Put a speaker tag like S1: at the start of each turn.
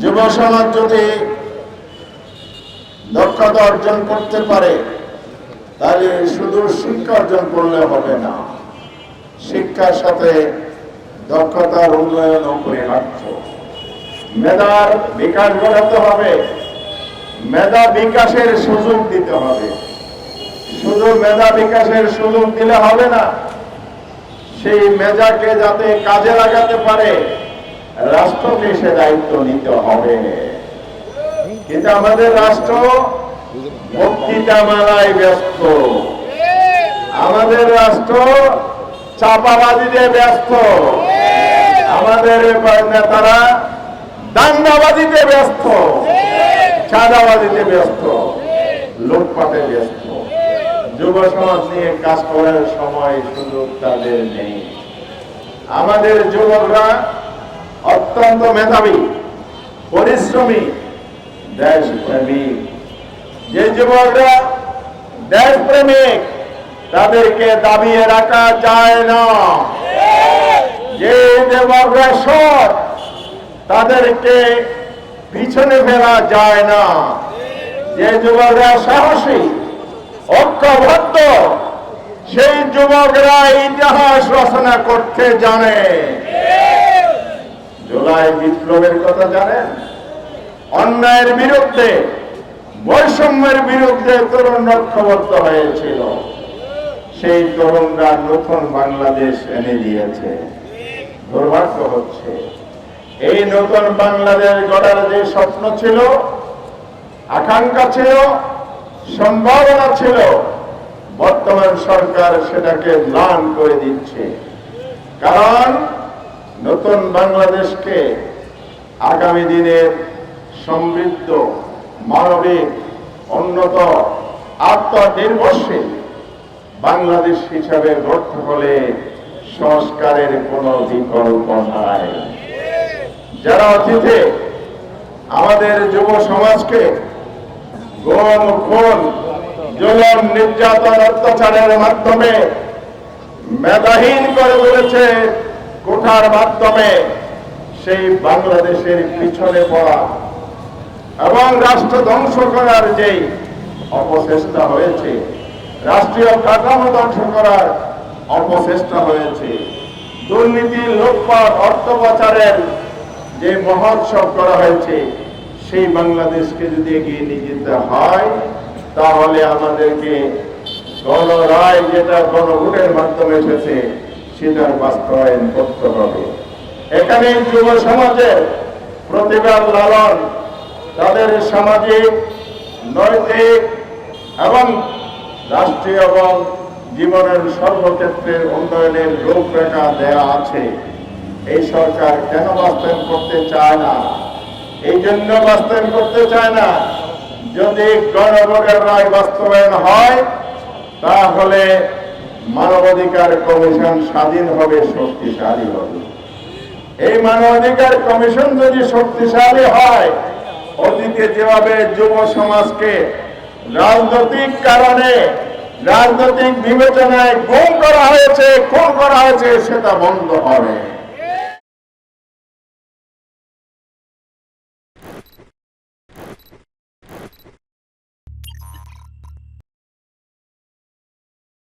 S1: যুব সমাজ যদি দক্ষতা অর্জন করতে পারে তাহলে শুধু শিক্ষা অর্জন করলে হবে না, শিক্ষার সাথে দক্ষতার উন্নয়ন অপরিহার্য। মেধার বিকাশ ঘটাতে হবে, মেধা বিকাশের সুযোগ দিতে হবে। শুধু মেধা বিকাশের সুযোগ দিলে হবে না, সেই মেধাকে যাতে কাজে লাগাতে পারে রাষ্ট্রকে সে দায়িত্ব নিতে হবে। কিন্তু আমাদের রাষ্ট্র বক্তৃতা মারায় ব্যস্ত, আমাদের রাষ্ট্র চাপাবাজিতে ব্যস্ত, আমাদের নেতারা দাঙ্গাবাজিতে ব্যস্ত, চাঁদাবাজিতে ব্যস্ত, লুটপাটে ব্যস্ত। যুব সমাজ নিয়ে কাজ করার সময় সুযোগ তাদের নেই। আমাদের যুবকরা অত্যন্ত মেধাবী, পরিশ্রমী, দেশপ্রেমিক। যে যুবকরা দেশপ্রেমিক তাদেরকে দাবিয়ে রাখা যায় না। যে যুবকরা সৎ তাদেরকে পিছনে ফেলা যায় না। যে যুবকরা সাহসী, ঐক্যবদ্ধ, সেই যুবকরা ইতিহাস রচনা করতে জানে। জুলাই বিপ্লবের কথা জানেন? অন্যায়ের বিরুদ্ধে, বৈষম্যের বিরুদ্ধে তরুণ ঐক্যবদ্ধ হয়েছিল। সেই তরুণরা নতুন বাংলাদেশ এনে দিয়েছে। দুর্ভাগ্য হচ্ছে এই নতুন বাংলাদেশ গড়ার যে স্বপ্ন ছিল, আকাঙ্ক্ষা ছিল, সম্ভাবনা ছিল, বর্তমান সরকার সেটাকে ম্লান করে দিচ্ছে। কারণ নতুন বাংলাদেশকে আগামী দিনের সমৃদ্ধ, মানবিক, উন্নত, আত্মনির্ভরশীল বাংলাদেশ হিসাবে গড়তে হলে সংস্কারের কোনো বিকল্প নাই। যারা অতীতে আমাদের যুব সমাজকে গুম, খুন, জুলুম, নির্যাতন, অত্যাচারের মাধ্যমে মেধাহীন করে তুলেছে, কোঠার মাধ্যমে সেই বাংলাদেশের পিছনে পড়া এবং রাষ্ট্র ধ্বংস করার যে অপচেষ্টা হয়েছে, রাষ্ট্রীয় কাঠামো ধ্বংস করার অপচেষ্টা হয়েছে, দুর্নীতি, লুটপাট, অর্থ পাচারের যে মহোৎসব করা হয়েছে, সেই বাংলাদেশকে যদি এগিয়ে নিয়ে যেতে হয় তাহলে আমাদেরকে গণরায়, যেটা গণভোটের মাধ্যমে এসেছে, সেটার বাস্তবায়ন করতে হবে। এখানে যুব সমাজের প্রতিভার লালন, তাদের সামাজিক, নৈতিক এবং রাষ্ট্রীয় এবং জীবনের সর্বক্ষেত্রের উন্নয়নের রূপরেখা দেয়া আছে। এই সরকার কেন বাস্তবায়ন করতে চায় না? এই জন্য বাস্তবায়ন করতে চায় না, যদি গণভোটের রায় বাস্তবায়ন হয় তাহলে মানবাধিকার কমিশন স্বাধীন হবে, শক্তিশালী হবে। এই মানবাধিকার কমিশন যদি শক্তিশালী হয়, অতীতে যেভাবে যুব সমাজকে রাজনৈতিক কারণে, রাজনৈতিক বিবেচনায় গুম করা হয়েছে, খুন করা হয়েছে, সেটা বন্ধ হবে।